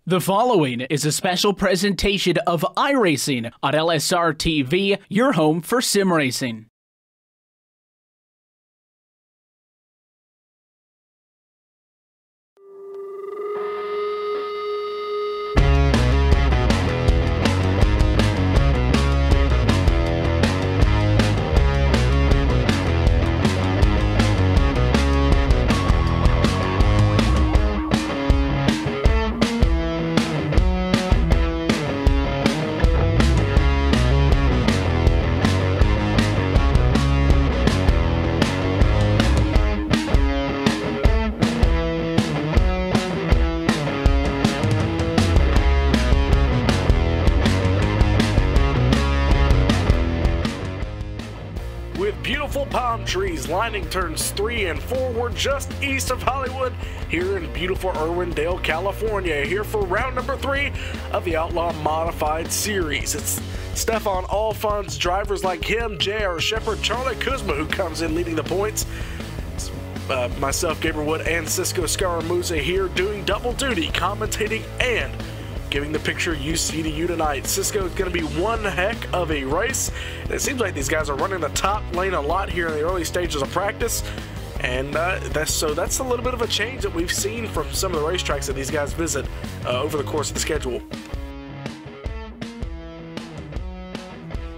The following is a special presentation of iRacing on LSRTV, your home for sim racing. With beautiful palm trees lining turns 3 and 4, we're just east of Hollywood here in beautiful Irwindale, California, here for round number 3 of the Outlaw Modified Series. It's Stefan Alfon's drivers like him, JR Shepard, Charlie Kuzma, who comes in leading the points. Myself, Gabriel Wood, and Cisco Scaramuza here doing double duty, commentating and giving the picture you see to you tonight. Cisco is going to be one heck of a race. And it seems like these guys are running the top lane a lot here in the early stages of practice. And that's a little bit of a change that we've seen from some of the racetracks that these guys visit over the course of the schedule.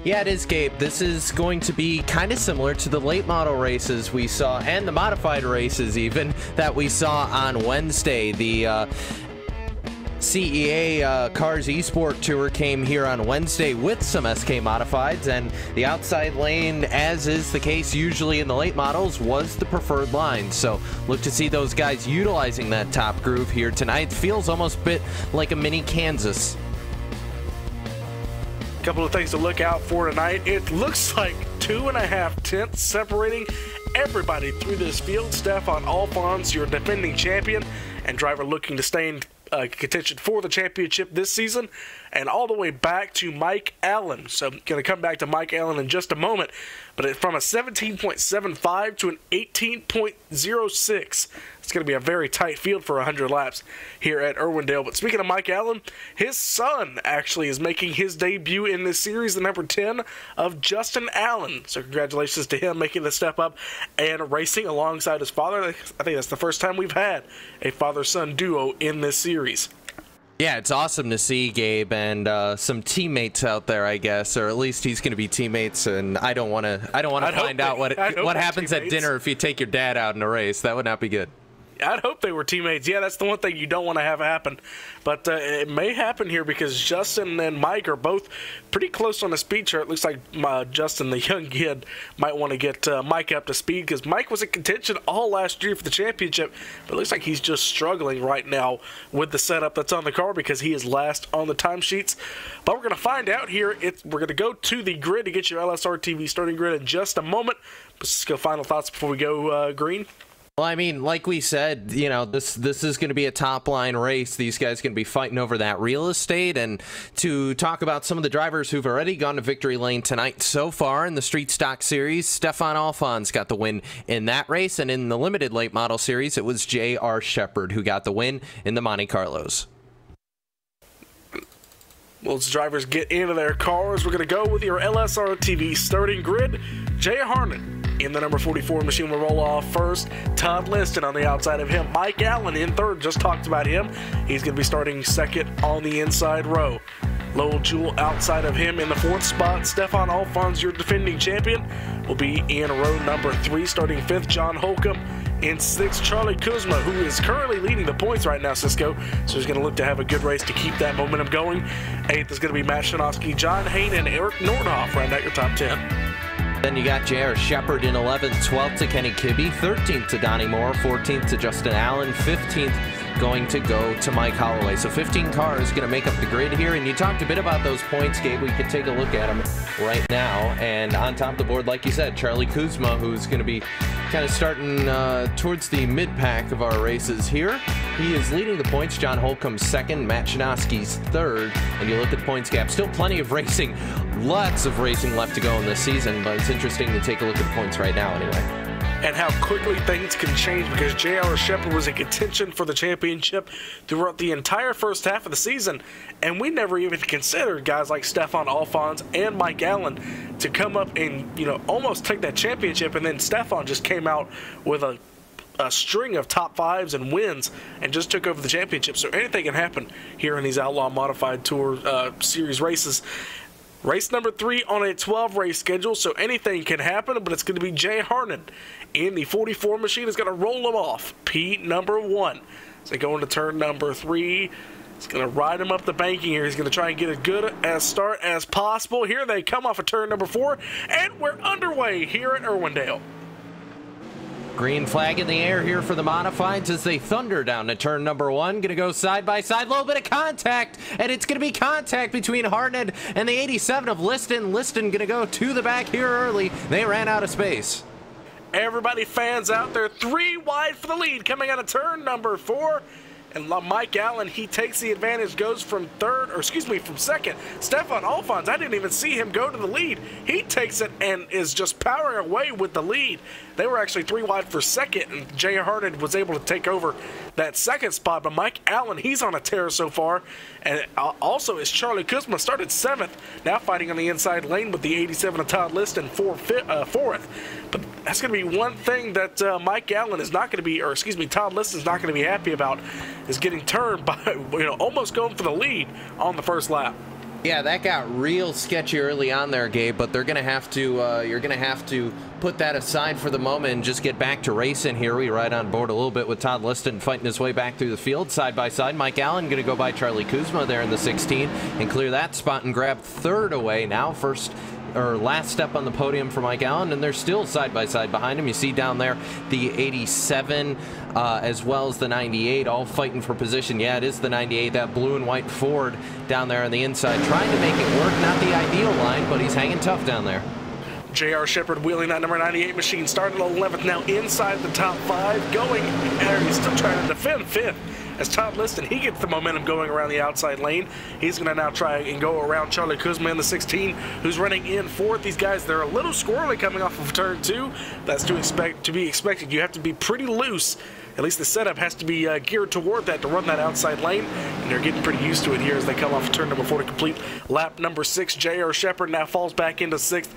Yeah, it is, Gabe. This is going to be kind of similar to the late model races we saw, and the modified races even, that we saw on Wednesday. The CEA Cars Esport Tour came here on Wednesday with some SK Modifieds, and the outside lane, as is the case usually in the late models, was the preferred line. So look to see those guys utilizing that top groove here tonight. Feels almost a bit like a mini Kansas. Couple of things to look out for tonight. It looks like 2.5 tenths separating everybody through this field. Stefan Alfons, your defending champion and driver looking to stay in contention for the championship this season, and all the way back to Mike Allen. So going to come back to Mike Allen in just a moment, but from a 17.75 to an 18.06. It's going to be a very tight field for 100 laps here at Irwindale. But speaking of Mike Allen, his son actually is making his debut in this series, the number 10 of Justin Allen. So congratulations to him making the step up and racing alongside his father. I think that's the first time we've had a father-son duo in this series. Yeah, it's awesome to see, Gabe, and some teammates out there, I guess, or at least he's going to be teammates. And I don't want to find out what happens at dinner if you take your dad out in a race. That would not be good. I'd hope they were teammates. Yeah, that's the one thing you don't want to have happen. But it may happen here because Justin and Mike are both pretty close on the speed chart. It looks like Justin, the young kid, might want to get Mike up to speed because Mike was in contention all last year for the championship. But it looks like he's just struggling right now with the setup that's on the car because he is last on the timesheets. But we're going to find out here. We're going to go to the grid to get your LSRTV starting grid in just a moment. Let's go final thoughts before we go green. Well, I mean, like we said, you know, this is going to be a top-line race. These guys are going to be fighting over that real estate. And to talk about some of the drivers who've already gone to victory lane tonight so far in the Street Stock Series, Stefan Alfons got the win in that race. And in the Limited Late Model Series, it was JR Shepard who got the win in the Monte Carlos. Well, as drivers get into their cars, we're going to go with your LSRTV starting grid. Jay Harnan in the number 44 machine will roll off first. Todd Liston on the outside of him. Mike Allen in third, just talked about him. He's going to be starting second on the inside row. Lowell Jewell outside of him in the fourth spot. Stefan Alfons, your defending champion, will be in row number 3, starting fifth. John Holcomb in sixth. Charlie Kuzma, who is currently leading the points right now, Cisco, so he's going to look to have a good race to keep that momentum going. Eighth is going to be Matt Shanofsky, John Hain, and Eric Nordhoff round out your top 10. Then you got JR Shepard in 11th, 12th to Kenny Kibbe, 13th to Donnie Moore, 14th to Justin Allen, 15th going to go to Mike Holloway. So 15 cars going to make up the grid here. And you talked a bit about those points, Gabe. We could take a look at them right now. And on top of the board, like you said, Charlie Kuzma, who's going to be kind of starting towards the mid-pack of our races here. He is leading the points. John Holcomb second, Matt Chinoski's third. And you look at the points gap, still plenty of racing, lots of racing left to go in this season, but it's interesting to take a look at the points right now anyway. and how quickly things can change, because J.R. Shepherd was in contention for the championship throughout the entire first half of the season, and we never even considered guys like Stefan Alphonse and Mike Allen to come up and, you know, almost take that championship, and then Stefan just came out with a string of top fives and wins and just took over the championship. So anything can happen here in these Outlaw Modified Tour Series races. Race number 3 on a 12-race schedule, so anything can happen, but it's going to be Jay Harnan in the 44 machine is going to roll him off. P number 1. So they go into turn number 3. He's going to ride him up the banking here. He's going to try and get as good a start as possible. Here they come off of turn number 4, and we're underway here at Irwindale. Green flag in the air here for the Modifieds as they thunder down to turn number 1. Going to go side by side. Little bit of contact, and it's going to be contact between Harned and the 87 of Liston. Liston going to go to the back here early. They ran out of space. Everybody, fans out there, 3 wide for the lead coming out of turn number 4. And Mike Allen, he takes the advantage, goes from from second. Stefan Alphonse, I didn't even see him go to the lead. He takes it and is just powering away with the lead. They were actually 3 wide for second, and Jay Harden was able to take over that second spot. But Mike Allen, he's on a tear so far. And also is Charlie Kuzma, started 7th, now fighting on the inside lane with the 87 of Todd Liston 4th. But that's going to be one thing that Mike Allen is not going to be, or excuse me, Todd Liston's not going to be happy about, is getting turned by, almost going for the lead on the first lap. Yeah, that got real sketchy early on there, Gabe, but they're going to have to, you're going to have to put that aside for the moment and just get back to racing here. We ride on board a little bit with Todd Liston fighting his way back through the field side by side. Mike Allen going to go by Charlie Kuzma there in the 16 and clear that spot and grab 3rd away now. Last step on the podium for Mike Allen, and they're still side by side behind him. You see down there the 87 as well as the 98 all fighting for position. Yeah, it is the 98, that blue and white Ford down there on the inside, trying to make it work. Not the ideal line, but he's hanging tough down there. J.R. Shepherd wheeling that number 98 machine, started 11th, now inside the top 5, going, and he's still trying to defend 5th. As Todd Liston, he gets the momentum going around the outside lane. He's going to now try and go around Charlie Kuzma in the 16, who's running in 4th. These guys, they're a little squirrely coming off of turn 2. That's to be expected. You have to be pretty loose. At least the setup has to be geared toward that to run that outside lane, and they're getting pretty used to it here as they come off of turn number 4 to complete lap number 6. J.R. Shepherd now falls back into 6th.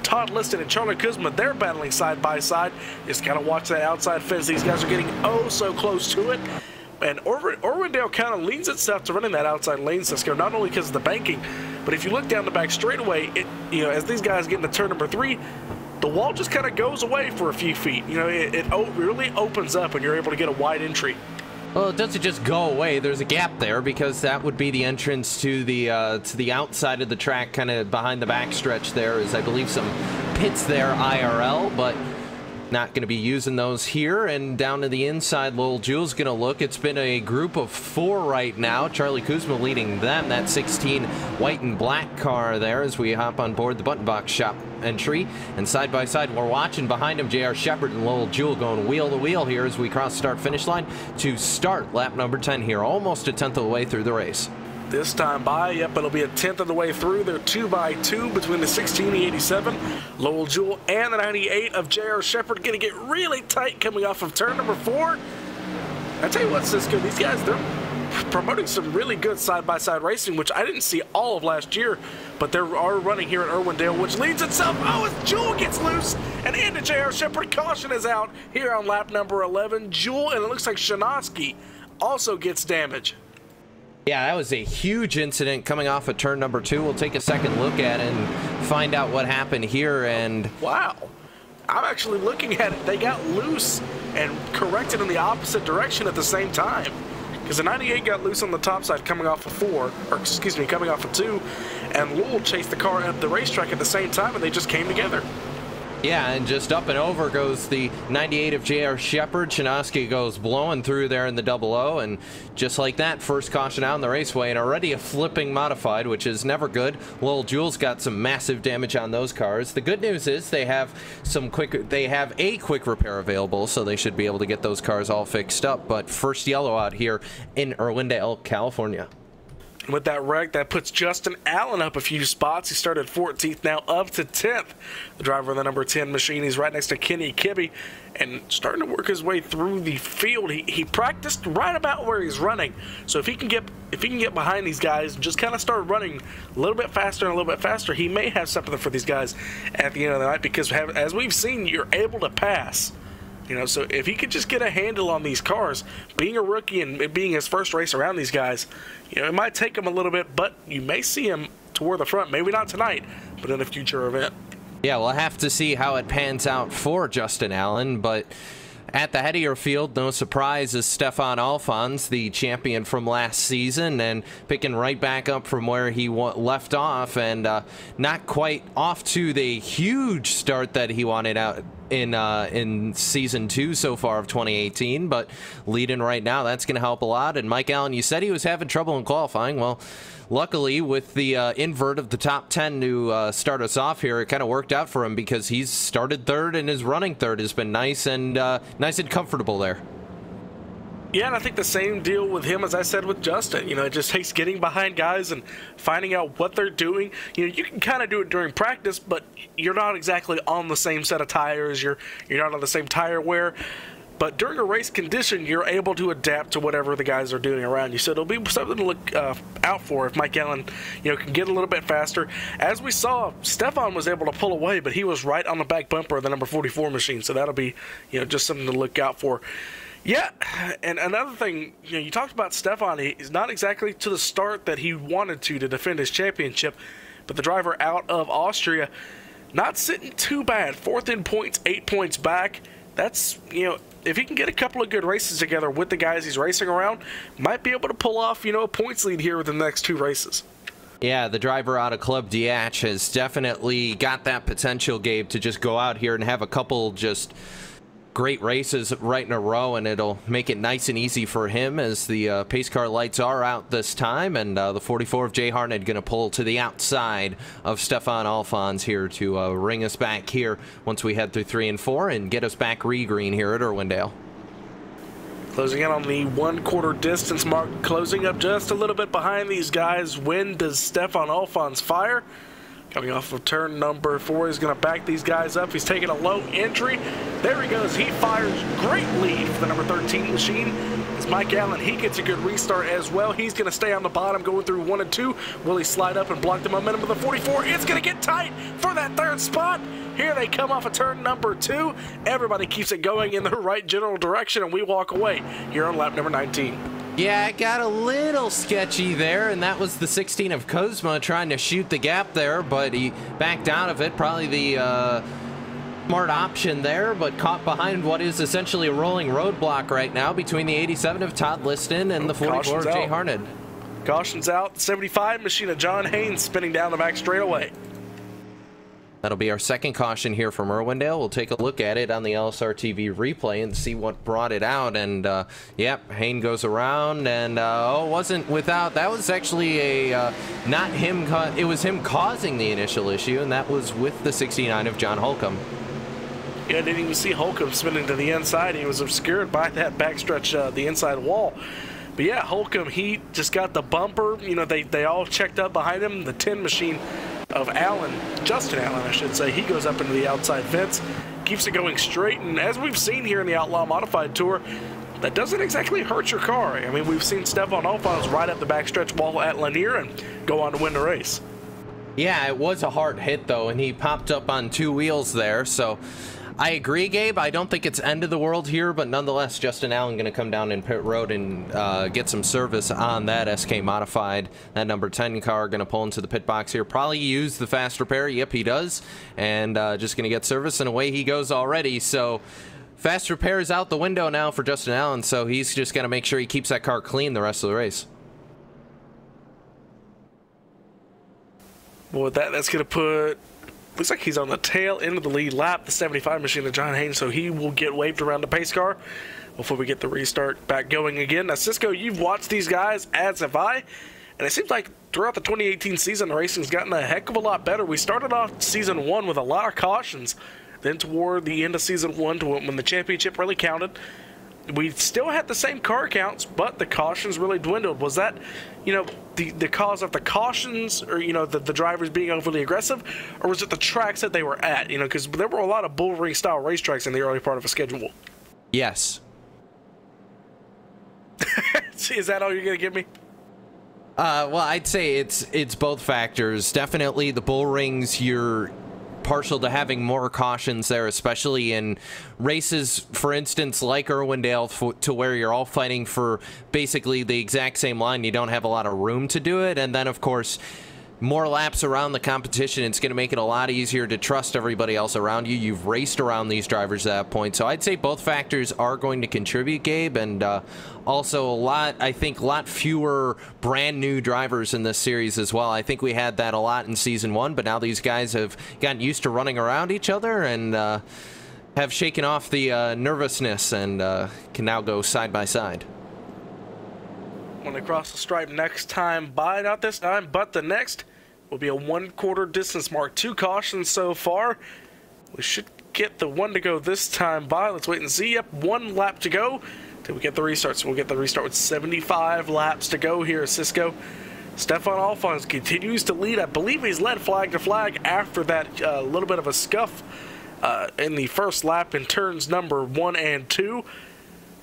Todd Liston and Charlie Kuzma, they're battling side by side. Just got to watch that outside fence. These guys are getting oh so close to it. And Irwindale kind of leans itself to running that outside lane system, not only because of the banking, but if you look down the back straightaway, as these guys get into turn number 3, the wall just kind of goes away for a few feet. It really opens up and you're able to get a wide entry. Well, it doesn't just go away. There's a gap there because that would be the entrance to the outside of the track, kind of behind the backstretch. There is, I believe, some pits there IRL, but not going to be using those here. And down to the inside, Lowell Jules going to look. It's been a group of 4 right now. Charlie Kuzma leading them. That 16 white and black car there as we hop on board the Button Box Shop entry. And side by side, we're watching behind him J.R. Shepherd and Lowell Jules going wheel to wheel here as we cross start-finish line to start lap number 10 here. Almost a 10th of the way through the race. This time by, yep, it'll be a 10th of the way through. They're 2 by 2 between the 16 and the 87. Lowell Jewell and the 98 of J.R. Shepherd going to get really tight coming off of turn number 4. I tell you what, Cisco, these guys, they're promoting some really good side-by-side racing, which I didn't see all of last year, but they are running here at Irwindale, which leads itself. Oh, as Jewell gets loose and into J.R. Shepherd. Caution is out here on lap number 11. Jewell, and it looks like Shanoski also gets damage. Yeah, that was a huge incident coming off of turn number 2. We'll take a second look at it and find out what happened here. And wow, I'm actually looking at it. They got loose and corrected in the opposite direction at the same time, because the 98 got loose on the top side coming off of 4, or excuse me, coming off of 2, and Lowell chased the car at the racetrack at the same time, and they just came together. Yeah, and just up and over goes the 98 of J.R. Shepherd. Chinoski goes blowing through there in the 00, and just like that, first caution out in the raceway, and already a flipping modified, which is never good. Lowell Jules got some massive damage on those cars. The good news is they have a quick repair available, so they should be able to get those cars all fixed up. But first yellow out here in Irwindale, California. And with that wreck, that puts Justin Allen up a few spots. He started 14th, now up to 10th. The driver of the number 10 machine, he's right next to Kenny Kibbe and starting to work his way through the field. He practiced right about where he's running. So if he can get behind these guys and just kind of start running a little bit faster and a little bit faster, he may have something for these guys at the end of the night, because as we've seen, you're able to pass. So if he could just get a handle on these cars, being a rookie and it being his first race around these guys, it might take him a little bit, but you may see him toward the front. Maybe not tonight, but in a future event. Yeah, we'll have to see how it pans out for Justin Allen, but at the head of your field, no surprise, is Stefan Alphonse, the champion from last season, and picking right back up from where he left off, and not quite off to the huge start that he wanted out in season 2 so far of 2018, but leading right now, that's going to help a lot. And Mike Allen, you said he was having trouble in qualifying. Well, luckily, with the invert of the top 10 to start us off here, it kind of worked out for him, because he's started third, and his running third has been nice and comfortable there. Yeah, and I think the same deal with him as I said with Justin. It just takes getting behind guys and finding out what they're doing. You can kind of do it during practice, but you're not exactly on the same set of tires. You're not on the same tire wear. But during a race condition, you're able to adapt to whatever the guys are doing around you. So it'll be something to look out for if Mike Allen, can get a little bit faster. As we saw, Stefan was able to pull away, but he was right on the back bumper of the number 44 machine. So that'll be, just something to look out for. Yeah, and another thing, you talked about Stefan. He's not exactly to the start that he wanted to defend his championship, but the driver out of Austria, not sitting too bad. 4th in points, 8 points back. That's, if he can get a couple of good races together with the guys he's racing around, might be able to pull off, a points lead here within the next 2 races. Yeah, the driver out of Club DH has definitely got that potential, Gabe, to just go out here and have a couple just great races right in a row, and it'll make it nice and easy for him as the pace car lights are out this time, and the 44 of Jay Harned going to pull to the outside of Stefan Alphonse here to ring us back here once we head through 3 and 4 and get us back re-green here at Irwindale. Closing in on the 1/4 distance mark, closing up just a little bit behind these guys. When does Stefan Alphonse fire? Coming off of turn number 4, he's going to back these guys up. He's taking a low entry. There he goes. He fires. Great lead for the number 13 machine. As Mike Allen, he gets a good restart as well. He's going to stay on the bottom going through 1 and 2. Will he slide up and block the momentum of the 44? It's going to get tight for that 3rd spot. Here they come off of turn number 2. Everybody keeps it going in the right general direction, and we walk away here on lap number 19. Yeah, it got a little sketchy there, and that was the 16 of Kozma trying to shoot the gap there, but he backed out of it. Probably the smart option there, but caught behind what is essentially a rolling roadblock right now between the 87 of Todd Liston and the 44 of Jay Harned. Caution's out. 75 machine of John Haynes spinning down the back straightaway. That'll be our second caution here from Irwindale. We'll take a look at it on the LSRTV replay and see what brought it out. And, yep, Hayne goes around and, wasn't without. That was actually not him. It was him causing the initial issue, and that was with the 69 of John Holcomb. Yeah, I didn't even see Holcomb spinning to the inside. He was obscured by that backstretch, the inside wall. But yeah, Holcomb, he just got the bumper. They all checked up behind him. The 10 machine of Allen, Justin Allen, I should say, he goes up into the outside fence, keeps it going straight. And as we've seen here in the Outlaw Modified Tour, that doesn't exactly hurt your car. I mean, we've seen Stefan Alphonse ride up the backstretch wall at Lanier and go on to win the race. Yeah, it was a hard hit, though, and he popped up on 2 wheels there, so I agree, Gabe. I don't think it's end of the world here, but nonetheless, Justin Allen going to come down in pit road and get some service on that SK Modified. That number 10 car going to pull into the pit box here. Probably use the fast repair. Yep, he does. And just going to get service, and away he goes already. So fast repair is out the window now for Justin Allen, so he's just going to make sure he keeps that car clean the rest of the race. Well, that's going to put... Looks like he's on the tail end of the lead lap, the 75 machine of John Haynes, so he will get waved around the pace car before we get the restart back going again. Now, Cisco, you've watched these guys, as have I, and it seems like throughout the 2018 season, the racing's gotten a heck of a lot better. We started off season 1 with a lot of cautions. Then toward the end of season 1, to when the championship really counted, we still had the same car counts, but the cautions really dwindled. Was that, you know, the cause of the cautions, or, you know, the drivers being overly aggressive, or was it the tracks that they were at? You know, because there were a lot of bull ring style racetracks in the early part of a schedule. Yes. See, is that all you're gonna give me? Well, I'd say it's both factors. Definitely the bull rings, you're partial to having more cautions there, especially in races, for instance, like Irwindale, to where you're all fighting for basically the exact same line. You don't have a lot of room to do it. And then, of course, more laps around the competition, it's going to make it a lot easier to trust everybody else around you. You've raced around these drivers at that point. So I'd say both factors are going to contribute, Gabe, and also I think a lot fewer brand new drivers in this series as well. I think we had that a lot in season 1, but now these guys have gotten used to running around each other and have shaken off the nervousness and can now go side by side. When they cross the stripe next time by, not this time, but the next, will be a 1/4 distance mark. 2 cautions so far. We should get the 1 to go this time by. Let's wait and see. Yep, 1 lap to go till we get the restart. So we'll get the restart with 75 laps to go here at Cisco. Stefan Alphonse continues to lead. I believe he's led flag to flag after that little bit of a scuff in the first lap in turns number 1 and 2.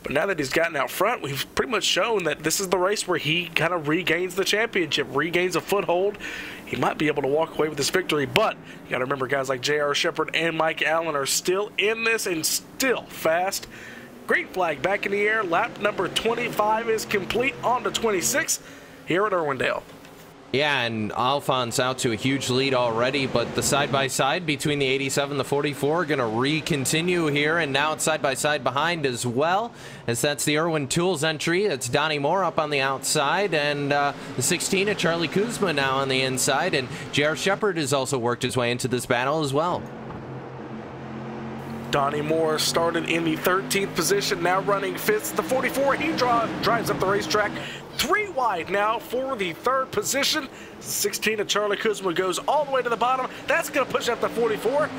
But now that he's gotten out front, we've pretty much shown that this is the race where he kind of regains the championship, regains a foothold. He might be able to walk away with this victory, but you got to remember guys like J.R. Shepard and Mike Allen are still in this and still fast. Great flag back in the air. Lap number 25 is complete. On to 26 here at Irwindale. Yeah, and Alphonse out to a huge lead already, but the side-by-side between the 87 and the 44 going to re-continue here, and now it's side-by-side behind as well, as that's the Irwin Tools entry. It's Donnie Moore up on the outside, and the 16 of Charlie Kuzma now on the inside, and J.R. Shepard has also worked his way into this battle as well. Donnie Moore started in the 13th position, now running 5th. The 44, he drives up the racetrack. 3 wide now for the 3rd position. 16 of Charlie Kuzma goes all the way to the bottom. That's going to push up the 44.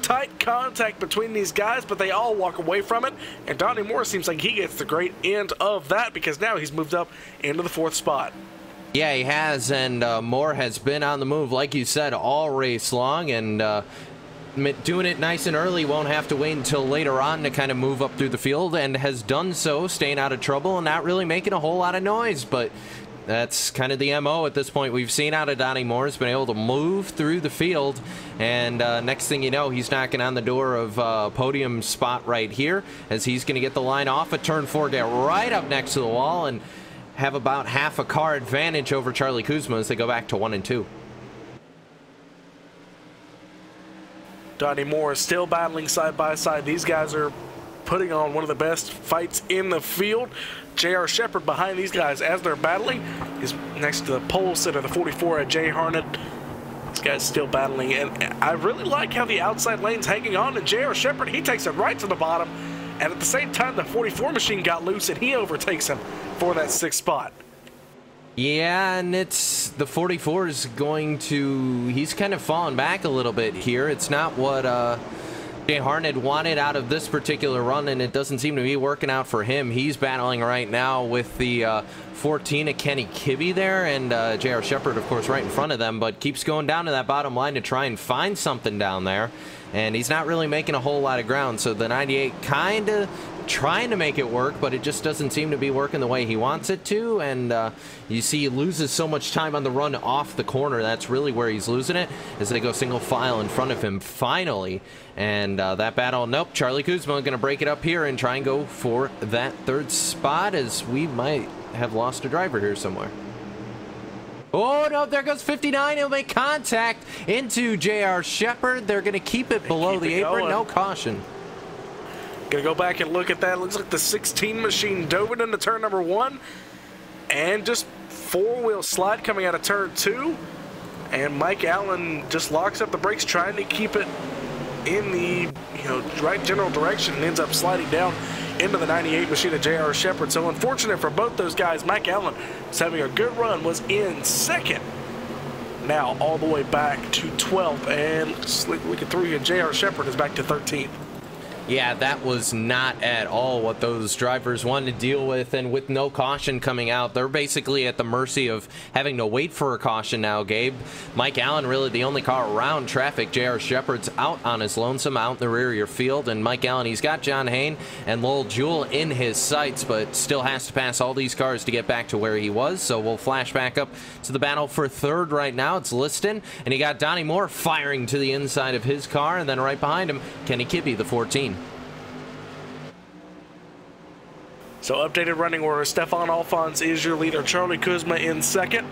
Tight contact between these guys, but they all walk away from it. And Donnie Moore seems like he gets the great end of that, because now he's moved up into the 4th spot. Yeah, he has, and Moore has been on the move, like you said, all race long, and doing it nice and early, won't have to wait until later on to kind of move up through the field, and has done so, staying out of trouble and not really making a whole lot of noise. But that's kind of the MO at this point. We've seen out of Donnie Moore has been able to move through the field, and next thing you know, he's knocking on the door of podium spot right here, as he's going to get the line off at turn 4, get right up next to the wall, and have about half a car advantage over Charlie Kuzma as they go back to 1 and 2. Donnie Moore is still battling side by side. These guys are putting on one of the best fights in the field. J.R. Shepard behind these guys as they're battling is next to the pole sitter, the 44 at Jay Harnett. This guy's still battling, and I really like how the outside lane's hanging on to J.R. Shepard. He takes it right to the bottom, and at the same time, the 44 machine got loose, and he overtakes him for that 6th spot. Yeah, and it's the 44 is going to, he's kind of fallen back a little bit here. It's not what Jay Harnett wanted out of this particular run, and it doesn't seem to be working out for him. He's battling right now with the 14 of Kenny Kibbe there, and J.R. Shepard, of course, right in front of them, but keeps going down to that bottom line to try and find something down there, and he's not really making a whole lot of ground. So the 98 kind of trying to make it work, but it just doesn't seem to be working the way he wants it to, and you see he loses so much time on the run off the corner. That's really where he's losing it, as they go single file in front of him finally, and that battle, nope, Charlie Kuzma going to break it up here and try and go for that 3rd spot, as we might have lost a driver here somewhere. Oh no, there goes 59. He'll make contact into J.R. Shepard. They're going to keep it below the apron, no caution. Gonna go back and look at that. Looks like the 16 machine dove it into turn number 1, and just 4-wheel slide coming out of turn 2, and Mike Allen just locks up the brakes, trying to keep it in the right general direction, and ends up sliding down into the 98 machine of J.R. Shepard. So unfortunate for both those guys. Mike Allen was having a good run, was in 2nd. Now all the way back to 12th, and looking through here, J.R. Shepard is back to 13th. Yeah, that was not at all what those drivers wanted to deal with, and with no caution coming out, they're basically at the mercy of having to wait for a caution now, Gabe. Mike Allen really the only car around traffic. J.R. Shepard's out on his lonesome out in the rear of your field, and Mike Allen, he's got John Hayne and Lowell Jewell in his sights, but still has to pass all these cars to get back to where he was, so we'll flash back up to the battle for third right now. It's Liston, and you got Donnie Moore firing to the inside of his car, and then right behind him, Kenny Kibbe, the 14. So updated running order, Stefan Alphonse is your leader. Charlie Kuzma in second.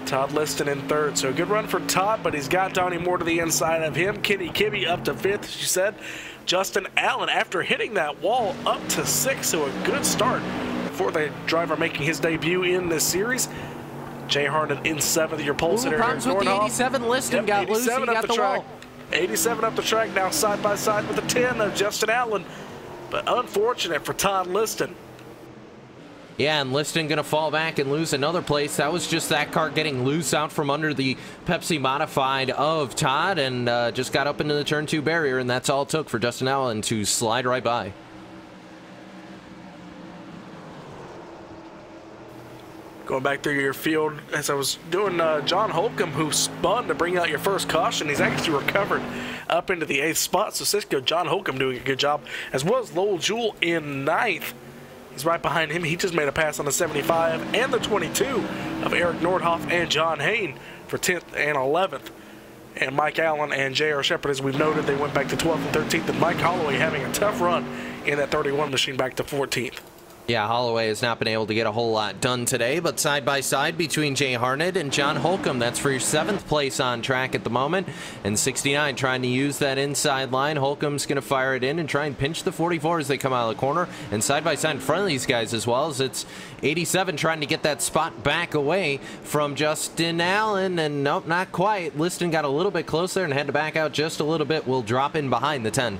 Todd Liston in third. So good run for Todd, but he's got Donnie Moore to the inside of him. Kenny Kibbe up to fifth, as you said. Justin Allen, after hitting that wall, up to sixth. So a good start for the driver making his debut in this series. Jay Harnett in seventh, your pole sitter. Problems with the 87. Liston got loose. He got the wall. 87 up the track, now side by side with the 10 of Justin Allen. But unfortunate for Todd Liston. Yeah, and Liston going to fall back and lose another place. That was just that car getting loose out from under the Pepsi modified of Todd, and just got up into the turn 2 barrier, and that's all it took for Justin Allen to slide right by. Going back through your field, as I was doing, John Holcomb, who spun to bring out your first caution, he's actually recovered up into the 8th spot. So Cisco, John Holcomb doing a good job, as well as Lowell Jewell in 9th. He's right behind him. He just made a pass on the 75 and the 22 of Eric Nordhoff and John Hayne for 10th and 11th. And Mike Allen and J.R. Shepard, as we've noted, they went back to 12th and 13th. And Mike Holloway having a tough run in that 31 machine back to 14th. Yeah, Holloway has not been able to get a whole lot done today, but side by side between Jay Harnett and John Holcomb, that's for your 7th place on track at the moment. And 69 trying to use that inside line. Holcomb's going to fire it in and try and pinch the 44 as they come out of the corner. And side by side in front of these guys as well, as it's 87 trying to get that spot back away from Justin Allen. And nope, not quite. Liston got a little bit closer and had to back out just a little bit. Will drop in behind the 10.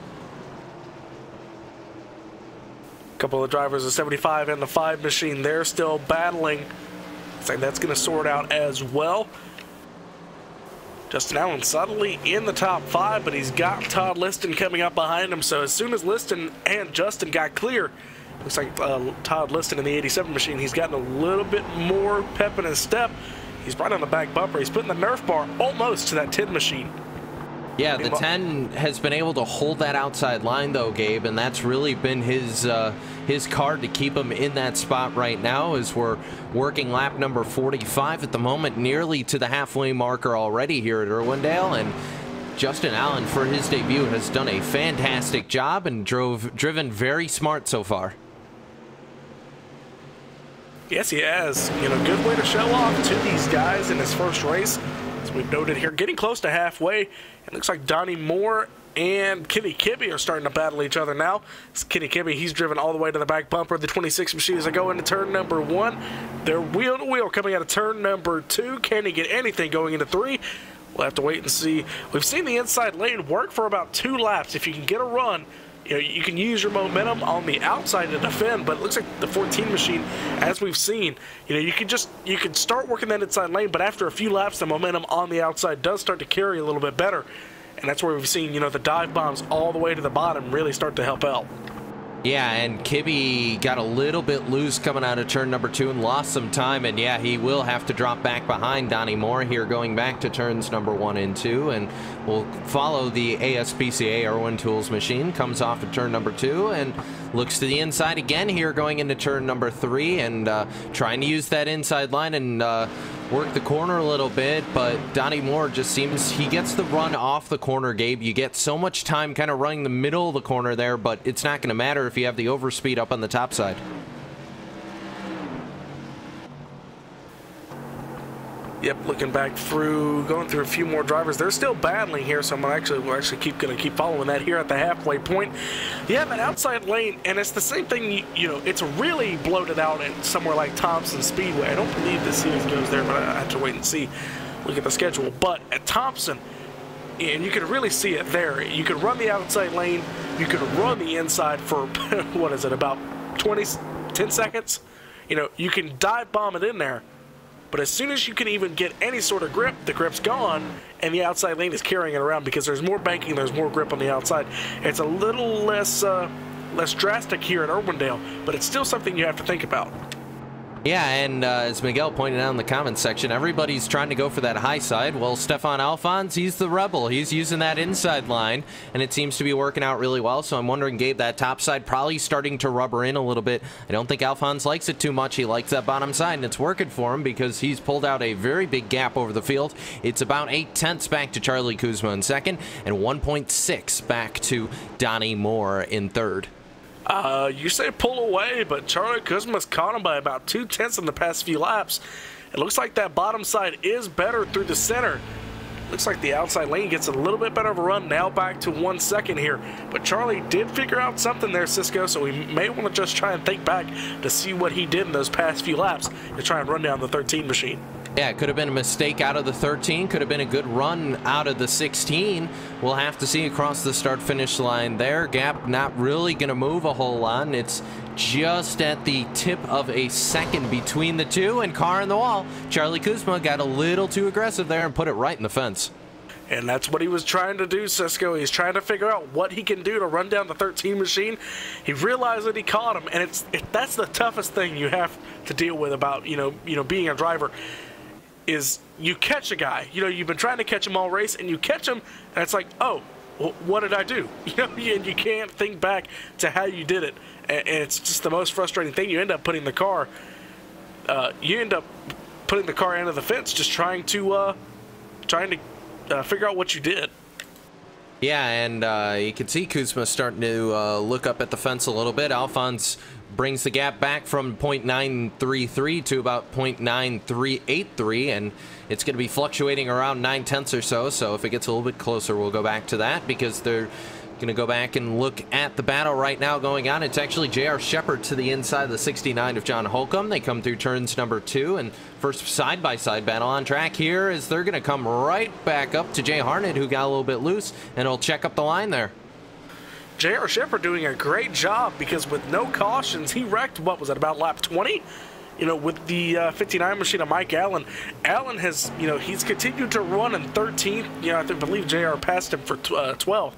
Couple of drivers, the 75 and the 5 machine, they're still battling. Looks like that's going to sort out as well. Justin Allen suddenly in the top 5, but he's got Todd Liston coming up behind him. So as soon as Liston and Justin got clear, looks like Todd Liston in the 87 machine, he's gotten a little bit more pep in his step. He's right on the back bumper. He's putting the Nerf bar almost to that 10 machine. Yeah, the 10 has been able to hold that outside line, though, Gabe, and that's really been his card to keep him in that spot right now, as we're working lap number 45 at the moment, nearly to the halfway marker already here at Irwindale, and Justin Allen, for his debut, has done a fantastic job and driven very smart so far. Yes, he has. You know, good way to show off to these guys in his first race. As we've noted here, getting close to halfway. It looks like Donnie Moore and Kenny Kibbe are starting to battle each other now. Kenny Kibbe, he's driven all the way to the back bumper of the 26 machine as they go into turn number 1. They're wheel to wheel coming out of turn number 2. Can he get anything going into 3? We'll have to wait and see. We've seen the inside lane work for about 2 laps. If you can get a run, you know, you can use your momentum on the outside to defend, but it looks like the 14 machine, as we've seen, you know, you can start working that inside lane, but after a few laps, the momentum on the outside does start to carry a little bit better, and that's where we've seen, you know, the dive bombs all the way to the bottom really start to help out. Yeah, and Kibbe got a little bit loose coming out of turn number 2 and lost some time, and yeah, he will have to drop back behind Donnie Moore here going back to turns number 1 and 2, and we'll follow the ASPCA Irwin Tools machine, comes off at turn number 2 and looks to the inside again here going into turn number 3, and trying to use that inside line and work the corner a little bit, but Donnie Moore just seems he gets the run off the corner, Gabe. You get so much time kind of running the middle of the corner there, but it's not going to matter if you have the overspeed up on the top side. Yep, looking back through, going through a few more drivers. They're still battling here, so we're actually keep following that here at the halfway point. Yeah, that outside lane, and it's the same thing. You know, it's really bloated out at somewhere like Thompson Speedway. I don't believe the series goes there, but I have to wait and see. Look at the schedule. But at Thompson, and you can really see it there. You could run the outside lane. You could run the inside for what is it, about 10 seconds? You know, you can dive bomb it in there. But as soon as you can even get any sort of grip, the grip's gone, and the outside lane is carrying it around because there's more banking, there's more grip on the outside. It's a little less drastic here at Irwindale, but it's still something you have to think about. Yeah, and as Miguel pointed out in the comments section, everybody's trying to go for that high side. Well, Stefan Alphonse, he's the rebel. He's using that inside line, and it seems to be working out really well. So I'm wondering, Gabe, that top side probably starting to rubber in a little bit. I don't think Alphonse likes it too much. He likes that bottom side, and it's working for him because he's pulled out a very big gap over the field. It's about 0.8 back to Charlie Kuzma in second, and 1.6 back to Donnie Moore in third. You say pull away, but Charlie Kuzma's caught him by about 0.2 in the past few laps. It looks like that bottom side is better through the center. Looks like the outside lane gets a little bit better of a run, now back to 1 second here. But Charlie did figure out something there, Cisco, so we may want to just try and think back to see what he did in those past few laps to try and run down the 13 machine. Yeah, it could have been a mistake out of the 13, could have been a good run out of the 16. We'll have to see across the start-finish line there. Gap not really going to move a whole lot, and it's just at the tip of a second between the two, and car in the wall. Charlie Kuzma got a little too aggressive there and put it right in the fence. And that's what he was trying to do, Cisco. He's trying to figure out what he can do to run down the 13 machine. He realized that he caught him, and that's the toughest thing you have to deal with about being a driver. Is you catch a guy, you've been trying to catch him all race, and you catch him, and it's like, oh, well, what did I do? And you can't think back to how you did it, and it's just the most frustrating thing. You end up putting the car, into the fence, just trying to figure out what you did. Yeah, and you can see Kuzma starting to look up at the fence a little bit. Alphonse brings the gap back from 0.933 to about 0.9383, and it's going to be fluctuating around 0.9 or so. So if it gets a little bit closer, we'll go back to that, because they're going to go back and look at the battle right now going on. It's actually J.R. Shepard to the inside of the 69 of John Holcomb. They come through turns number 2, and first side-by-side battle on track here is they're going to come right back up to Jay Harnett, who got a little bit loose, and he'll check up the line there. J.R. Shepard doing a great job, because with no cautions, he wrecked, what was it, about lap 20? With the 59 machine of Mike Allen. Allen has, he's continued to run in 13th. I believe J.R. passed him for 12th.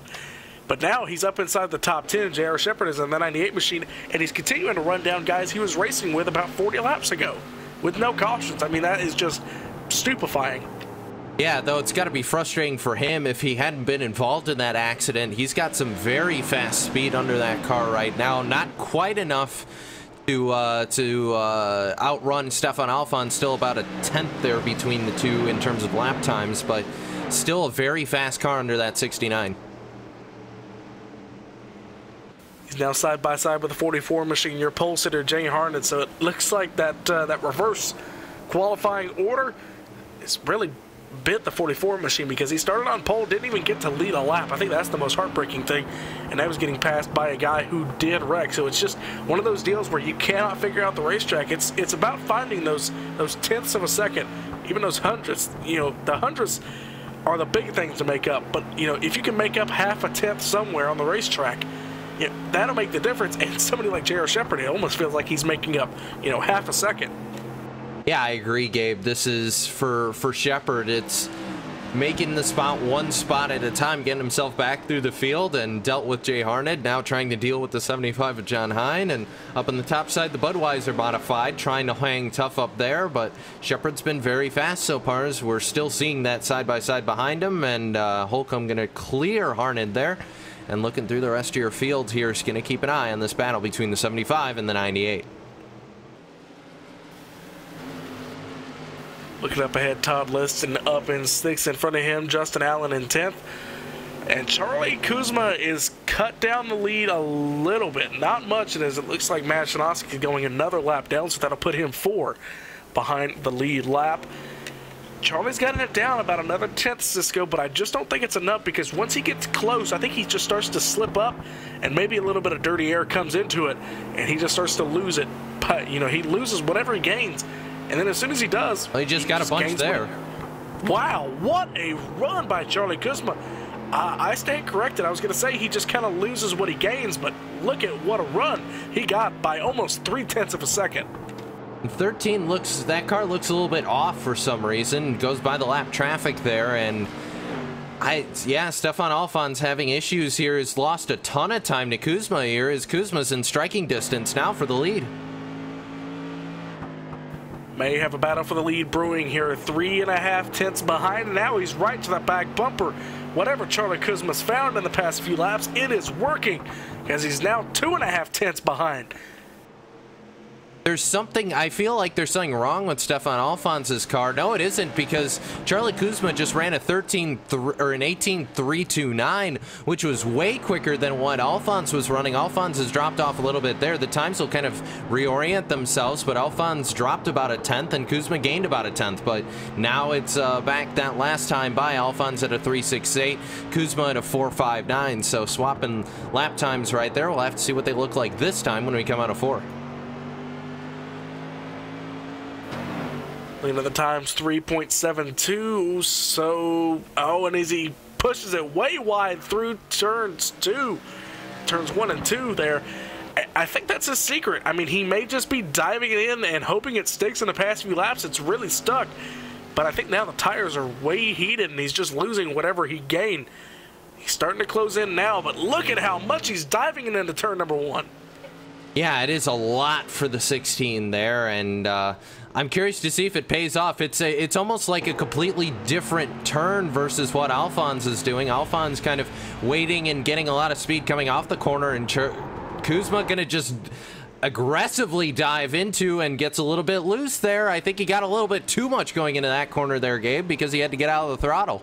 But now he's up inside the top 10. J.R. Shepard is in the 98 machine, and he's continuing to run down guys he was racing with about 40 laps ago with no cautions. I mean, that is just stupefying. Yeah, though it's got to be frustrating for him if he hadn't been involved in that accident. He's got some very fast speed under that car right now. Not quite enough to outrun Stefan Alphonse. Still about a 10th there between the two in terms of lap times, but still a very fast car under that 69. He's now side by side with the 44 machine, your pole sitter Jay Harnett. So it looks like that reverse qualifying order is really bit the 44 machine, because he started on pole, didn't even get to lead a lap. I think that's the most heartbreaking thing, and that was getting passed by a guy who did wreck. So it's just one of those deals where you cannot figure out the racetrack. It's about finding those tenths of a second, even those hundredths. The hundredths are the big things to make up, but if you can make up half a tenth somewhere on the racetrack, that'll make the difference. And somebody like J.R. Shepard, it almost feels like he's making up half a second. Yeah, I agree, Gabe. This is for Shepard. It's making the spot one spot at a time, getting himself back through the field, and dealt with Jay Harnett. Now trying to deal with the 75 of John Hine, and up on the top side, the Budweiser modified, trying to hang tough up there. But Shepard's been very fast so far, as we're still seeing that side by side behind him, and Holcomb going to clear Harnett there. And looking through the rest of your field here is going to keep an eye on this battle between the 75 and the 98. Looking up ahead, Todd Liston up in 6th. In front of him, Justin Allen in 10th. And Charlie Kuzma is cut down the lead a little bit. Not much, as it looks like Matt Shanoski is going another lap down, so that'll put him 4 behind the lead lap. Charlie's gotten it down about another 10th, Cisco, but I just don't think it's enough, because once he gets close, I think he just starts to slip up, and maybe a little bit of dirty air comes into it, and he just starts to lose it. But, he loses whatever he gains. And then as soon as he does, well, he just got a bunch there. Wow, what a run by Charlie Kuzma. I stand corrected. I was going to say he just kind of loses what he gains, but look at what a run he got by almost 0.3 of a second. 13 looks, that car looks a little bit off for some reason. Goes by the lap traffic there, and Stefan Alfon's having issues here. Has lost a ton of time to Kuzma here, as Kuzma's in striking distance now for the lead. May have a battle for the lead brewing here. 3.5 tenths behind, and now he's right to the back bumper. Whatever Charlie Kuzma's found in the past few laps, it is working, because he's now 2.5 tenths behind. There's something, I feel like there's something wrong with Stefan Alfon's car. No, it isn't, because Charlie Kuzma just ran a 18.329, which was way quicker than what Alphonse was running. Alphonse has dropped off a little bit there. The times will kind of reorient themselves, but Alphonse dropped about a tenth and Kuzma gained about a tenth. But now it's back that last time by. Alphonse at a 3.68, Kuzma at a 4.59. So swapping lap times right there. We'll have to see what they look like this time when we come out of 4. Looking at the times, 3.72, so, and as he pushes it way wide through turns 1 and 2 there, I think that's his secret. I mean, he may just be diving it in and hoping it sticks in the past few laps. It's really stuck, but I think now the tires are way heated and he's just losing whatever he gained. He's starting to close in now, but look at how much he's diving it into turn number 1. Yeah, it is a lot for the 16 there, and I'm curious to see if it pays off. It's almost like a completely different turn versus what Alphonse is doing. Alphonse kind of waiting and getting a lot of speed coming off the corner, and Kuzma gonna just aggressively dive into and gets a little bit loose there. I think he got a little bit too much going into that corner there, Gabe, because he had to get out of the throttle.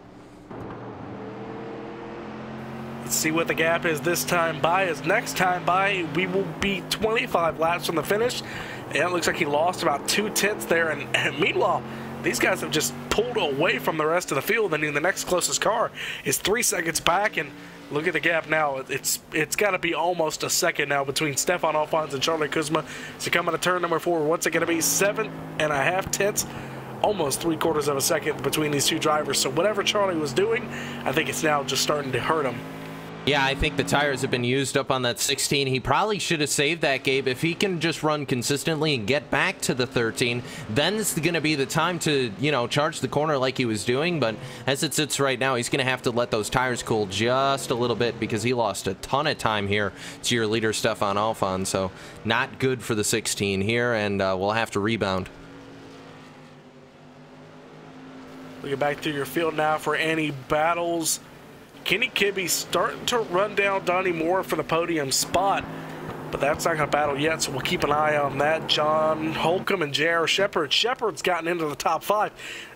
Let's see what the gap is this time by. As next time by, we will be 25 laps from the finish. And it looks like he lost about 2 tenths there. And meanwhile, these guys have just pulled away from the rest of the field. And the next closest car is 3 seconds back. And look at the gap now. It's got to be almost a second now between Stefan Alphonse and Charlie Kuzma. So coming to turn number 4, what's it going to be? 7.5 tenths. Almost 3/4 of a second between these two drivers. So whatever Charlie was doing, I think it's now just starting to hurt him. Yeah, I think the tires have been used up on that 16. He probably should have saved that, Gabe. If he can just run consistently and get back to the 13, then it's going to be the time to, charge the corner like he was doing. But as it sits right now, he's going to have to let those tires cool just a little bit because he lost a ton of time here to your leader, Stefan Alphon. So not good for the 16 here, and we'll have to rebound. Looking back through your field now for any battles. Kenny Kibbe starting to run down Donnie Moore for the podium spot, but that's not going to battle yet, so we'll keep an eye on that. John Holcomb and J.R. Shepard. Shepard's gotten into the top 5.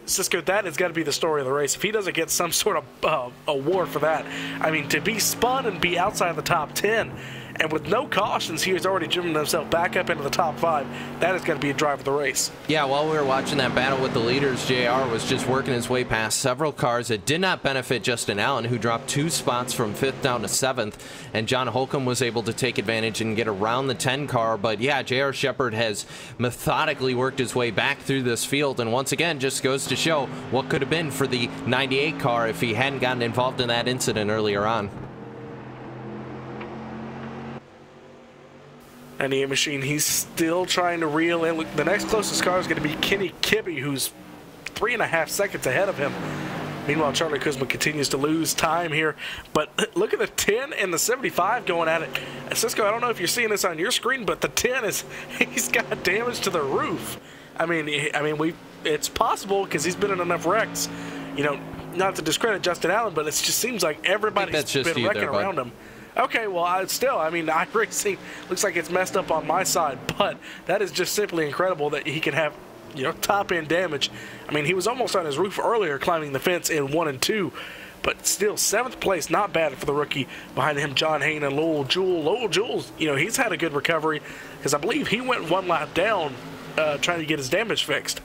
Cisco, that has got to be the story of the race. If he doesn't get some sort of award for that, I mean, to be spun and be outside the top 10, and with no cautions, he has already driven himself back up into the top 5. That is going to be a drive of the race. Yeah, while we were watching that battle with the leaders, JR was just working his way past several cars. It did not benefit Justin Allen, who dropped 2 spots from 5th down to 7th, and John Holcomb was able to take advantage and get around the 10 car. But yeah, J.R. Shepard has methodically worked his way back through this field, and once again, just goes to show what could have been for the 98 car if he hadn't gotten involved in that incident earlier on. 98 machine, he's still trying to reel in. The next closest car is going to be Kenny Kibbe, who's 3.5 seconds ahead of him. Meanwhile, Charlie Kuzma continues to lose time here. But look at the 10 and the 75 going at it. Cisco, I don't know if you're seeing this on your screen, but the 10 he's got damage to the roof. I mean, it's possible because he's been in enough wrecks. Not to discredit Justin Allen, but it just seems like everybody's been wrecking around him. Okay, well, iRacing looks like it's messed up on my side, but that is just simply incredible that he can have, top-end damage. I mean, he was almost on his roof earlier climbing the fence in 1 and 2, but still, 7th place, not bad for the rookie. Behind him, John Hayne and Lowell Jewell. Lowell Jewell's, he's had a good recovery because I believe he went 1 lap down trying to get his damage fixed.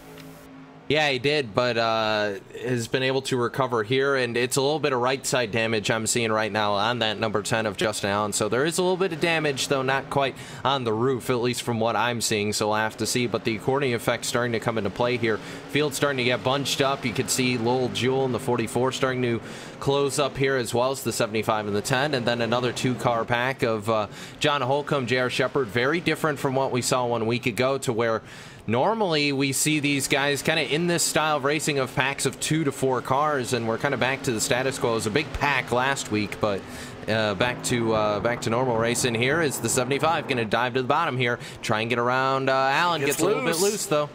Yeah, he did, but has been able to recover here, and it's a little bit of right side damage I'm seeing right now on that number 10 of Justin Allen. So there is a little bit of damage, though not quite on the roof, at least from what I'm seeing, so we'll have to see. But the cornering effect starting to come into play here. Field's starting to get bunched up. You can see Lowell Jewell in the 44 starting to close up here, as well as the 75 and the 10, and then another 2-car pack of John Holcomb, J.R. Shepard. Very different from what we saw 1 week ago, to where normally we see these guys kind of in this style of racing of packs of 2 to 4 cars, and we're kind of back to the status quo. It was a big pack last week, but back to normal racing here. Is the 75 going to dive to the bottom here, try and get around Allen? Gets a little bit loose though.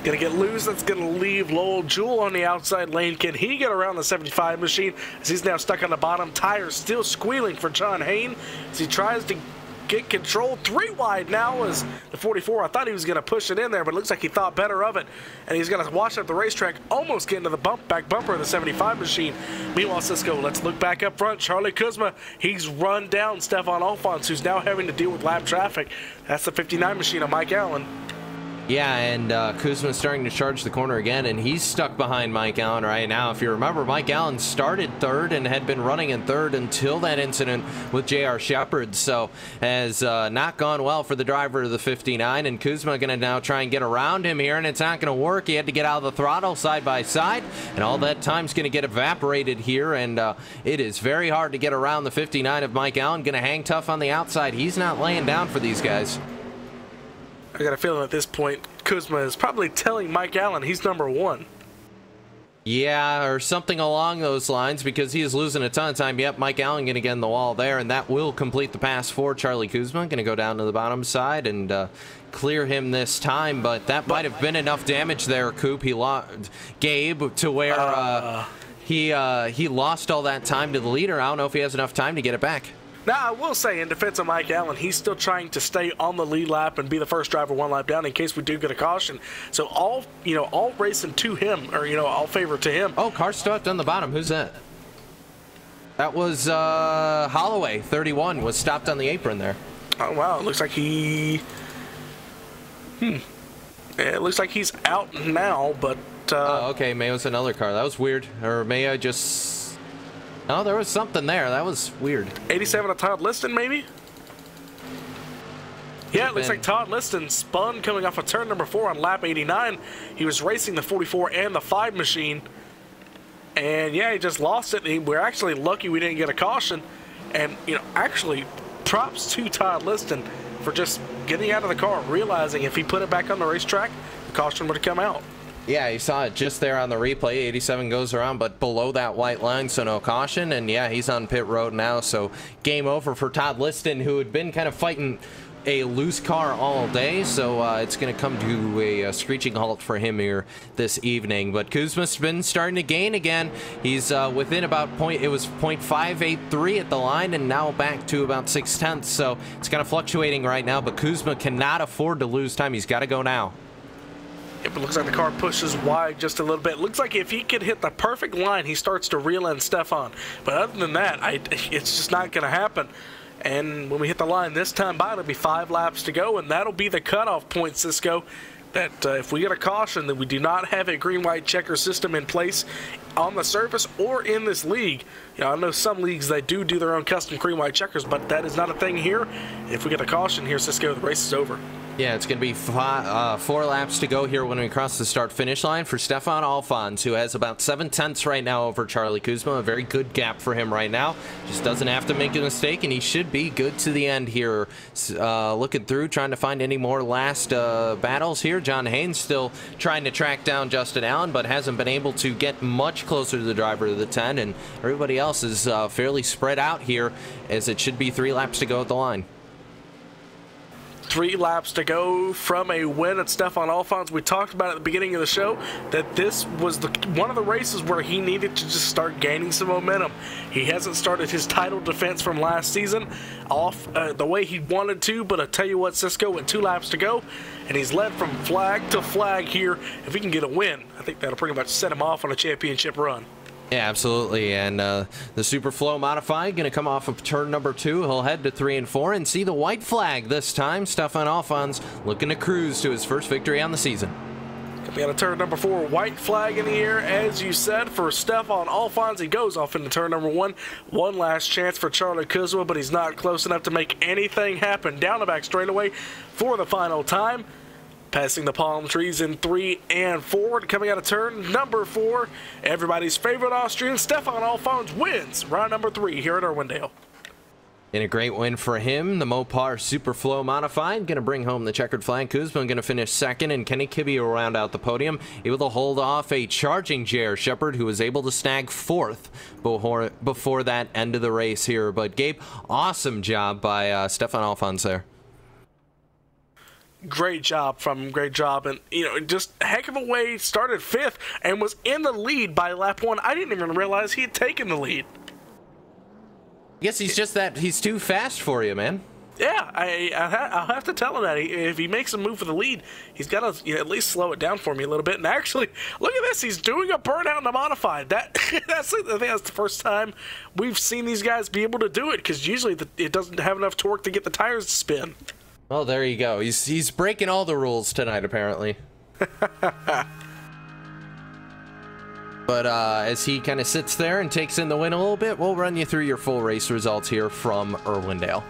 Gonna get loose. That's gonna leave Lowell Jewell on the outside lane. Can he get around the 75 machine as he's now stuck on the bottom? Tires still squealing for John Hain as he tries to get control. 3 wide now is the 44. I thought he was gonna push it in there, but it looks like he thought better of it, and he's gonna wash up the racetrack, almost get into the back bumper of the 75 machine. Meanwhile, Cisco, let's look back up front. Charlie Kuzma, he's run down Stefan Alphonse, who's now having to deal with lap traffic. That's the 59 machine of Mike Allen. Yeah, and Kuzma's starting to charge the corner again, and he's stuck behind Mike Allen right now. If you remember, Mike Allen started 3rd and had been running in 3rd until that incident with J.R. Shepard, so has not gone well for the driver of the 59, and Kuzma going to now try and get around him here, and it's not going to work. He had to get out of the throttle side by side, and all that time's going to get evaporated here, and it is very hard to get around the 59 of Mike Allen. Going to hang tough on the outside. He's not laying down for these guys. I got a feeling at this point, Kuzma is probably telling Mike Allen he's number 1. Yeah, or something along those lines, because he is losing a ton of time. Yep, Mike Allen going to get in the wall there, and that will complete the pass for Charlie Kuzma. Going to go down to the bottom side and clear him this time, but that might have been enough damage there, Coop. He lost Gabe to where he lost all that time to the leader. I don't know if he has enough time to get it back. Now, I will say, in defense of Mike Allen, he's still trying to stay on the lead lap and be the first driver 1 lap down in case we do get a caution. So all racing to him, or all favor to him. Oh, car stopped on the bottom. Who's that? That was Holloway, 31, was stopped on the apron there. Oh wow, it looks like he. It looks like he's out now, but. Oh, okay, Mayo's another car. That was weird. Or Mayo just. No, there was something there. That was weird. 87 of Todd Liston, maybe? Yeah, it looks like Todd Liston spun coming off of turn number 4 on lap 89. He was racing the 44 and the 5 machine. And yeah, he just lost it. And we're actually lucky we didn't get a caution. And, actually, props to Todd Liston for just getting out of the car, realizing if he put it back on the racetrack, the caution would have come out. Yeah, you saw it just there on the replay. 87 goes around, but below that white line, so no caution. And yeah, he's on pit road now, so game over for Todd Liston, who had been kind of fighting a loose car all day, so it's going to come to a screeching halt for him here this evening. But Kuzma's been starting to gain again. He's within about it was 0.583 at the line, and now back to about 0.6, so it's kind of fluctuating right now, but Kuzma cannot afford to lose time. He's got to go now. It looks like the car pushes wide just a little bit. Looks like if he could hit the perfect line, he starts to reel in Stefan. But other than that, it's just not going to happen. And when we hit the line this time by, it'll be 5 laps to go, and that'll be the cutoff point, Cisco, that if we get a caution that we do not have a green-white checker system in place on the surface or in this league. I know some leagues, they do their own custom green-white checkers, but that is not a thing here. If we get a caution here, Cisco, the race is over. Yeah, it's going to be 4 laps to go here when we cross the start-finish line for Stefan Alphonse, who has about 0.7 right now over Charlie Kuzma. A very good gap for him right now. Just doesn't have to make a mistake, and he should be good to the end here. Looking through, trying to find any more last battles here. John Haynes still trying to track down Justin Allen, but hasn't been able to get much closer to the driver of the 10, and everybody else is fairly spread out here, as it should be 3 laps to go at the line. 3 laps to go from a win at Stefan Alphonse. We talked about at the beginning of the show that this was one of the races where he needed to just start gaining some momentum. He hasn't started his title defense from last season off the way he wanted to, but I tell you what, Cisco, with 2 laps to go, and he's led from flag to flag here. If he can get a win, I think that'll pretty much set him off on a championship run. Yeah, absolutely, and the Superflow Modified going to come off of turn number 2. He'll head to 3 and 4 and see the white flag this time. Stefan Alphonse looking to cruise to his first victory on the season. We got a turn number 4, white flag in the air, as you said, for Stefan Alphonse. He goes off into turn number 1. One last chance for Charlie Kuzma, but he's not close enough to make anything happen. Down the back straightaway for the final time. Passing the palm trees in 3 and 4. Coming out of turn number 4, everybody's favorite Austrian, Stefan Alphonse, wins round number 3 here at Irwindale. In a great win for him, the Mopar Superflow Modified going to bring home the checkered flag. Kuzma going to finish second, and Kenny Kibbe will round out the podium, able to hold off a charging J.R. Shepard, who was able to snag fourth before that end of the race here. But Gabe, awesome job by Stefan Alphonse there. Great job from him, great job. And, you know, just a heck of a way, started fifth and was in the lead by lap one. I didn't even realize he had taken the lead. I guess he's just that, he's too fast for you, man. Yeah, I'll have to tell him that. If he makes a move for the lead, he's got to at least slow it down for me a little bit. And actually, look at this. He's doing a burnout in the modified. I think that's the first time we've seen these guys be able to do it, because usually it doesn't have enough torque to get the tires to spin. Well, there you go. He's breaking all the rules tonight, apparently. But as he kind of sits there and takes in the win a little bit, we'll run you through your full race results here from Irwindale.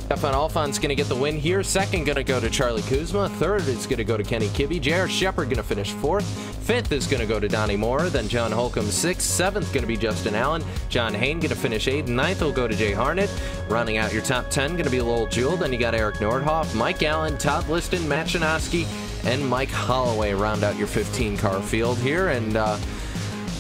Stefan Alphonse going to get the win here. Second going to go to Charlie Kuzma. Third is going to go to Kenny Kibbe. J.R. Shepard going to finish fourth. Fifth is going to go to Donnie Moore. Then John Holcomb sixth. Seventh going to be Justin Allen. John Hain going to finish eighth. Ninth will go to Jay Harnett. Rounding out your top 10 going to be Lowell Jewell. Then you got Eric Nordhoff, Mike Allen, Todd Liston, Matt Chinoski, and Mike Holloway round out your 15-car field here. And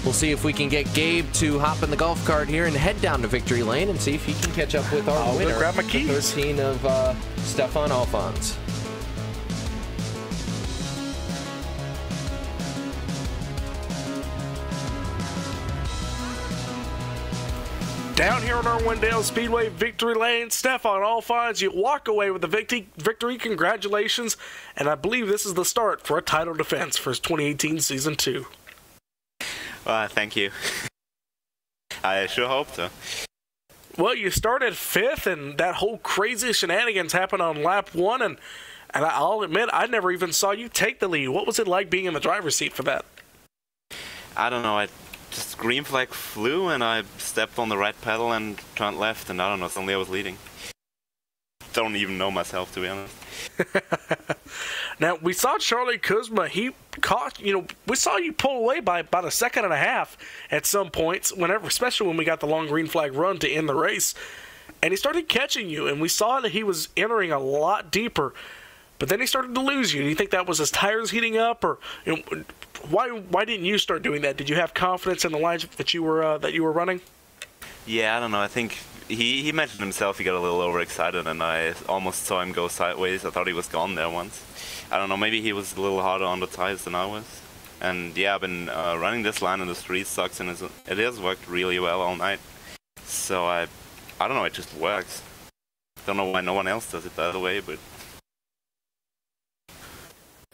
we'll see if we can get Gabe to hop in the golf cart here and head down to Victory Lane and see if he can catch up with our winner, grab my keys. 13 of Stefan Alphonse. Down here on Irwindale Speedway, Victory Lane, Stefan Alphonse, you walk away with the victory. Congratulations. And I believe this is the start for a title defense for his 2018 Season 2. Thank you. I sure hope so. Well, you started fifth, and that whole crazy shenanigans happened on lap one, and I'll admit, I never even saw you take the lead. What was it like being in the driver's seat for that? I don't know, just green flag flew, and I stepped on the right pedal and turned left, and I don't know, suddenly I was leading. Don't even know myself, to be honest. Now, we saw Charlie Kuzma. He caught, we saw you pull away by about a second and a half at some points, especially when we got the long green flag run to end the race. And he started catching you, and we saw that he was entering a lot deeper. But then he started to lose you. Do you think that was his tires heating up, or why didn't you start doing that? Did you have confidence in the lines that you were running? Yeah, I don't know. I think he mentioned himself he got a little overexcited, and I almost saw him go sideways. I thought he was gone there once. I don't know. Maybe he was a little harder on the tires than I was. And yeah, I've been running this line in the street sucks, and it has worked really well all night. So I don't know. It just works. Don't know why no one else does it the other way, but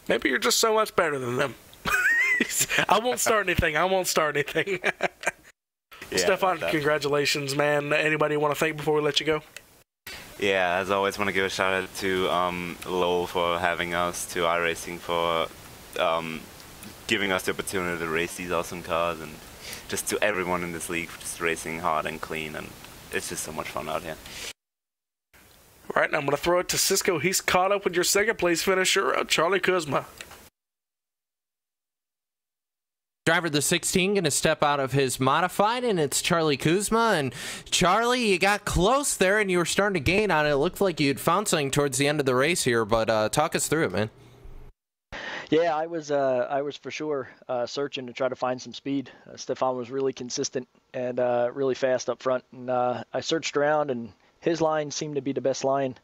maybe you're just so much better than them. I won't start anything. yeah, Stefan, congratulations, man. Anybody you want to thank before we let you go? Yeah, as always, want to give a shout out to Lowell for having us, to iRacing for giving us the opportunity to race these awesome cars, and just to everyone in this league for just racing hard and clean, and it's just so much fun out here. All right, now I'm going to throw it to Cisco. He's caught up with your second place finisher, Charlie Kuzma. Driver the 16 going to step out of his modified, and it's Charlie Kuzma. And Charlie, you got close there, and you were starting to gain on it. It looked like you'd found something towards the end of the race here, but talk us through it, man. Yeah, I was for sure searching to try to find some speed. Stefan was really consistent and really fast up front, and I searched around, and his line seemed to be the best line.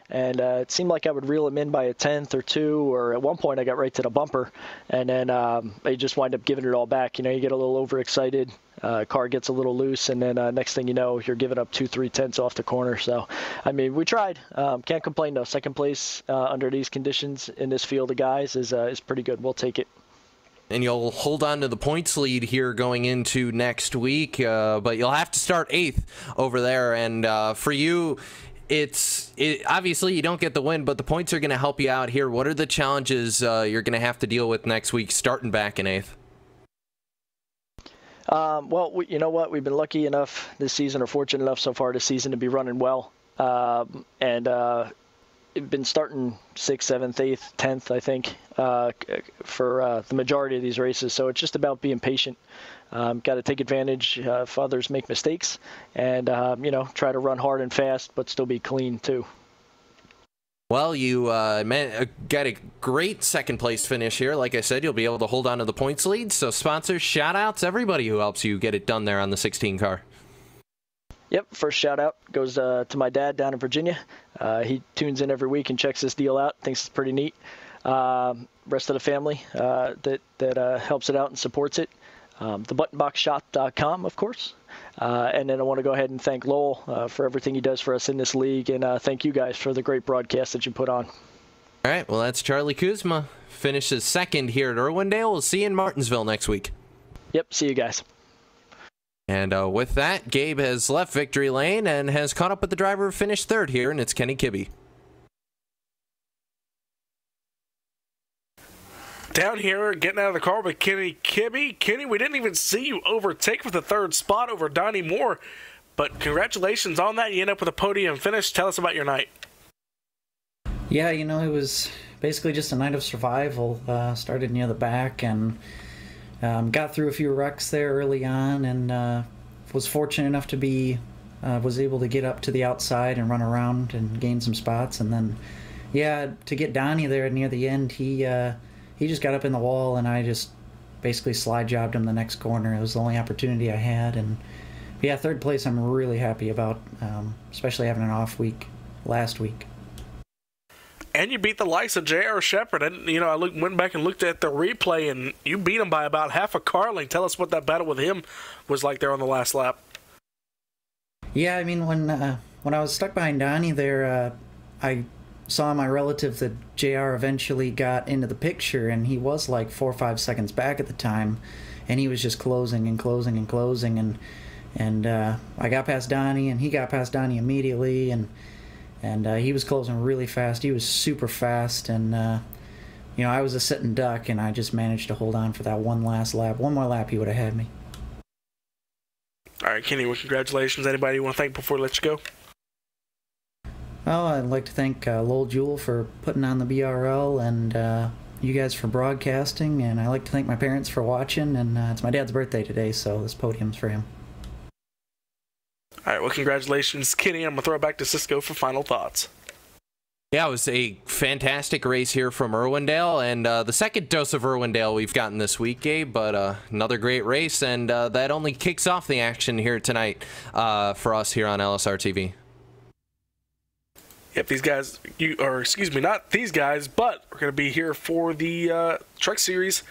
And it seemed like I would reel him in by a tenth or two, or at one point I got right to the bumper, and then I just wind up giving it all back. You get a little overexcited, car gets a little loose, and then next thing you know, you're giving up 2-3 tenths off the corner. So, I mean, we tried. Can't complain, though. Second place under these conditions in this field of guys is pretty good. We'll take it. And you'll hold on to the points lead here going into next week, but you'll have to start 8th over there. And for you, obviously you don't get the win, but the points are going to help you out here. What are the challenges you're going to have to deal with next week, starting back in 8th? Well, you know what? We've been lucky enough this season, or fortunate enough so far this season, to be running well. And been starting 6th, 7th, 8th, 10th, I think, for the majority of these races. So it's just about being patient. Got to take advantage if others make mistakes, and try to run hard and fast, but still be clean too. Well, you got a great second place finish here. Like I said, you'll be able to hold on to the points lead. So sponsors, shout outs, everybody who helps you get it done there on the 16 car. Yep, first shout out goes to my dad down in Virginia. He tunes in every week and checks this deal out, thinks it's pretty neat. Rest of the family that helps it out and supports it. TheButtonboxShop.com, of course. And then I want to go ahead and thank Lowell for everything he does for us in this league, and thank you guys for the great broadcast that you put on. All right, well, that's Charlie Kuzma. Finishes second here at Irwindale. We'll see you in Martinsville next week. Yep, see you guys. And with that, Gabe has left victory lane and has caught up with the driver who finished third here, and it's Kenny Kibbe. Down here, getting out of the car with Kenny Kibbe. Kenny, we didn't even see you overtake for the third spot over Donnie Moore, but congratulations on that. You end up with a podium finish. Tell us about your night. Yeah, it was basically just a night of survival. Started near the back and got through a few wrecks there early on, and was fortunate enough to be was able to get up to the outside and run around and gain some spots. And then, yeah, to get Donnie there near the end, he just got up in the wall, and I just basically slide jobbed him the next corner. It was the only opportunity I had, and yeah, third place I'm really happy about, especially having an off week last week. And you beat the likes of J.R. Shepard. And, I went back and looked at the replay, and you beat him by about half a car length. Tell us what that battle with him was like there on the last lap. Yeah, I mean, when I was stuck behind Donnie there, I saw my relative that JR eventually got into the picture, and he was like 4 or 5 seconds back at the time, and he was just closing and closing and closing, and I got past Donnie, and he got past Donnie immediately, and he was closing really fast. He was super fast, and I was a sitting duck, and I just managed to hold on for that one last lap. One more lap, he would have had me. All right, Kenny, well, congratulations. Anybody you want to thank before we let you go? Well, I'd like to thank Lowell Jewell for putting on the BRL, and you guys for broadcasting, and I'd like to thank my parents for watching, and it's my dad's birthday today, so this podium's for him. All right, well, congratulations, Kenny. I'm going to throw it back to Cisco for final thoughts. Yeah, it was a fantastic race here from Irwindale, and the second dose of Irwindale we've gotten this week, Gabe, but another great race, and that only kicks off the action here tonight for us here on LSRTV. Yep, these guys, not these guys, but we're going to be here for the Truck Series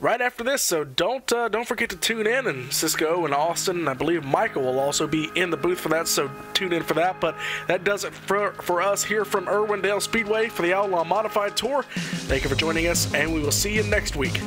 right after this, so don't forget to tune in, and Cisco and Austin, and I believe Michael will also be in the booth for that, so tune in for that. But that does it for us here from Irwindale Speedway for the Outlaw Modified Tour. Thank you for joining us, and we will see you next week.